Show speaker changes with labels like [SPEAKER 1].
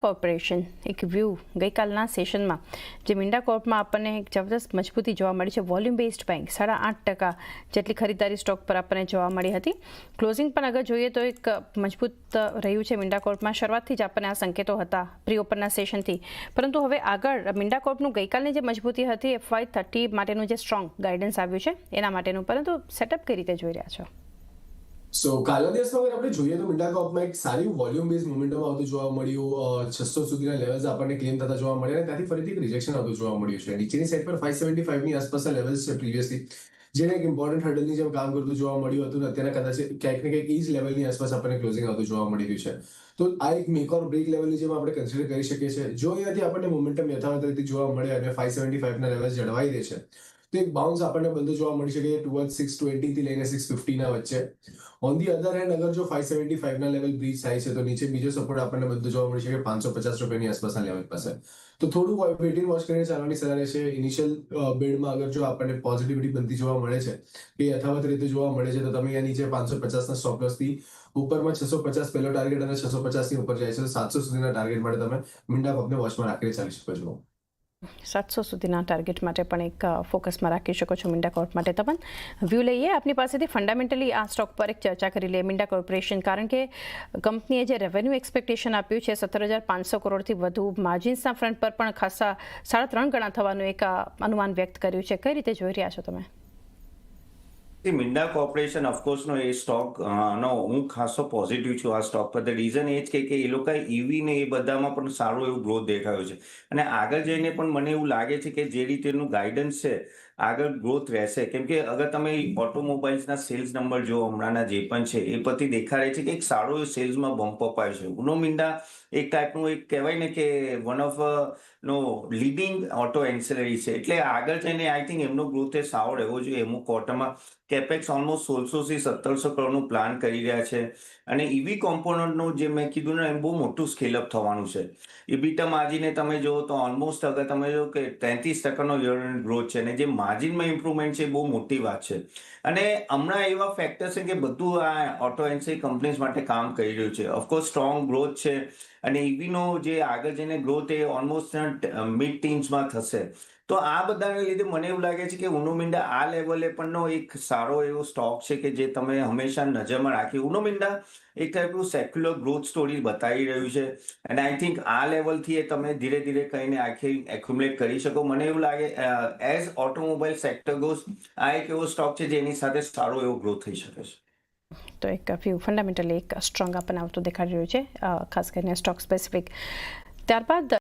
[SPEAKER 1] Corporation એક view ગઈકાલના સેશનમાં જે મિંડા કોર્પમાં આપણને એક જબરદસ્ત મજબૂતી જોવા મળી છે. વોલ્યુમ બેઝડ બેંક 8.5% જેટલી ખરીદારી સ્ટોક પર આપણને જોવા મળી હતી. ક્લોઝિંગ પણ અગર જોઈએ તો એક મજબૂત રહ્યું છે મિંડા કોર્પમાં. શરૂઆતથી જ આપણને આ સંકેતો હતા પ્રી ઓપનના સેશનથી, પરંતુ હવે આગળ મિંડા કોર્પનું ગઈકાલની જે મજબૂતી હતી FY30 માટેનું જે સ્ટ્રોંગ ગાઈડન્સ આવ્યું છે એના માટેનું, પરંતુ સેટઅપ કઈ રીતે જોઈ રહ્યા છો?
[SPEAKER 2] સો કાલના દિવસમાં અગર આપણે જોઈએ તો મિંડા કોર્પમાં એક સારી વોલ્યુમ બેઝ મોમેન્ટમ આવતું જોવા મળ્યું. 600 સુધીના લેવલ્સ આપણને ક્લેમ થતા જોવા મળ્યા અને ત્યાંથી ફરીથી એક રિજેક્શન આવતું જોવા મળ્યું છે. નીચેની સાઈડ પર 575 ની આસપાસના લેવલ્સ છે પ્રીવિયસલી, જેને એક ઇમ્પોર્ટન્ટ હર્ડલની જેમ કામ કરતું જોવા મળ્યું હતું. અત્યારે કદાચ ક્યાંક ને ક્યાંક ઈ જ લેવલની આસપાસ આપણને ક્લોઝિંગ આવતું જોવા મળી રહ્યું છે. તો આ એક મેક ઓર બ્રેક લેવલની જેમ આપણે કન્સિડર કરી શકીએ છીએ. જો અહીંયાથી આપણને મોમેન્ટમ યથાવત રીતે જોવા મળે અને 575 ના લેવલ્સ જળવાઈ દે છે તો એક બાઉન્સ આપણને બંધ જોવા મળી શકે ટુવર્ડ 620 થી લઈને 650 ના વચ્ચે. ઓન ધી અધર હેન્ડ અગર જો 575 ના લેવલ બ્રીચ થાય છે તો નીચે બીજો સપોર્ટ આપણને બંધ જોવા મળી શકે 550 રૂપિયાની આસપાસના લેવલ પાસે. તો થોડું વેઇટ વોચ કરીને ચાલવાની સલાહ રહેશે. ઇનિશિયલ બિલ્ડમાં અગર જો આપણને પોઝિટિવિટી બનતી જોવા મળે છે કે યથાવત રીતે જોવા મળે છે તો તમે અહીંયા નીચે 550 ના સ્ટોપ લોસ થી ઉપરમાં 650 પહેલો ટાર્ગેટ અને 650 ની ઉપર જાય છે તો 700 સુધીના ટાર્ગેટ માટે તમે મિંડા કોર્પને વોચમાં રાખીને ચાલી શકો છો.
[SPEAKER 1] 700 સુધીના ટાર્ગેટ માટે પણ એક ફોકસમાં રાખી શકો છો મિંડા કોર્પ માટે. તો પણ વ્યૂ લઈએ આપની પાસેથી. ફંડામેન્ટલી આ સ્ટોક પર એક ચર્ચા કરી લઈએ મિંડા કોર્પોરેશન, કારણ કે કંપનીએ જે રેવન્યુ એક્સપેક્ટેશન આપ્યું છે 17,500 કરોડથી વધુ, માર્જિન્સના ફ્રન્ટ પર પણ ખાસા 3.5 ગણા થવાનું એક અનુમાન વ્યક્ત કર્યું છે. કઈ રીતે જોઈ રહ્યા છો તમે?
[SPEAKER 3] મિંડા કોર્પોરેશન ઓફકોર્સનો એ સ્ટોક નો હું ખાસો પોઝિટિવ છું આ સ્ટોક પર. ધ રીઝન એ જ કે એ લોકો ઈવી ને એ બધામાં પણ સારું એવું ગ્રોથ દેખાયો છે અને આગળ જઈને પણ મને એવું લાગે છે કે જે રીતેનું ગાઈડન્સ છે આગળ ગ્રોથ રહેશે. કેમ કે અગર તમે ઓટોમોબાઈલ્સના સેલ્સ નંબર જો હમણાંના જે પણ છે એ પરથી દેખાડે છે કે એક સારો એવું સેલ્સમાં બમ્પ અપ આવ્યો છે. ઉનો મિંડા એક ટાઈપનું એક કહેવાય ને કે વન ઓફ નો લીડિંગ ઓટો એન્સેલરી છે. એટલે આગળ જઈને આઈ થિંક એમનો ગ્રોથ એ સારો રહેવો જોઈએ. અમુક ક્વાર્ટરમાં કેપેક્સ ઓલમોસ્ટ 1600 થી 1700 કરોડનું પ્લાન કરી રહ્યા છે અને ઈવી કોમ્પોનન્ટનું જે મેં કીધું ને એમ બહુ મોટું સ્કેલ અપ થવાનું છે. ઇબીટા માર્જિને તમે જો તો ઓલમોસ્ટ અગર તમે જો કે 33% યર ઓન ગ્રોથ છે અને જે માર્જિનમાં ઇમ્પ્રુવમેન્ટ છે એ બહુ મોટી વાત છે. અને હમણાં એવા ફેક્ટર છે કે બધું આ ઓટો એન્સી કંપનીઝ માટે કામ કરી રહ્યું છે. ઓફકોર્સ સ્ટ્રોંગ ગ્રોથ છે અને ઈવીનો જે આગળ જઈને ગ્રોથ એ ઓલમોસ્ટ મિડ ટીન્સમાં થશે. તો આ બધાને લીધે મને એવું લાગે છે કે ઉનો મિંડા આ લેવલે પણનો એક સારો એવો સ્ટોક છે કે જે તમે હંમેશા નજરમાં રાખી. ઉનો મિંડા એક ટાઈપનું સેક્યુલર ગ્રોથ સ્ટોરી બતાવી રહ્યું છે અને આઈ થિંક આ લેવલથી તમે ધીરે ધીરે કહીને આખી એક્યુમ્યુલેટ કરી શકો. મને એવું લાગે એઝ ઓટોમોબાઈલ સેક્ટર ગોઝ આ એક એવો સ્ટોક છે જેની સાથે સારો એવો ગ્રોથ થઈ શકે છે.
[SPEAKER 1] તો એક વ્યૂ ફંડામેન્ટલી એક સ્ટ્રોંગ આપણને આવતું દેખાડી રહ્યું છે, ખાસ કરીને સ્ટોક સ્પેસિફિક. ત્યારબાદ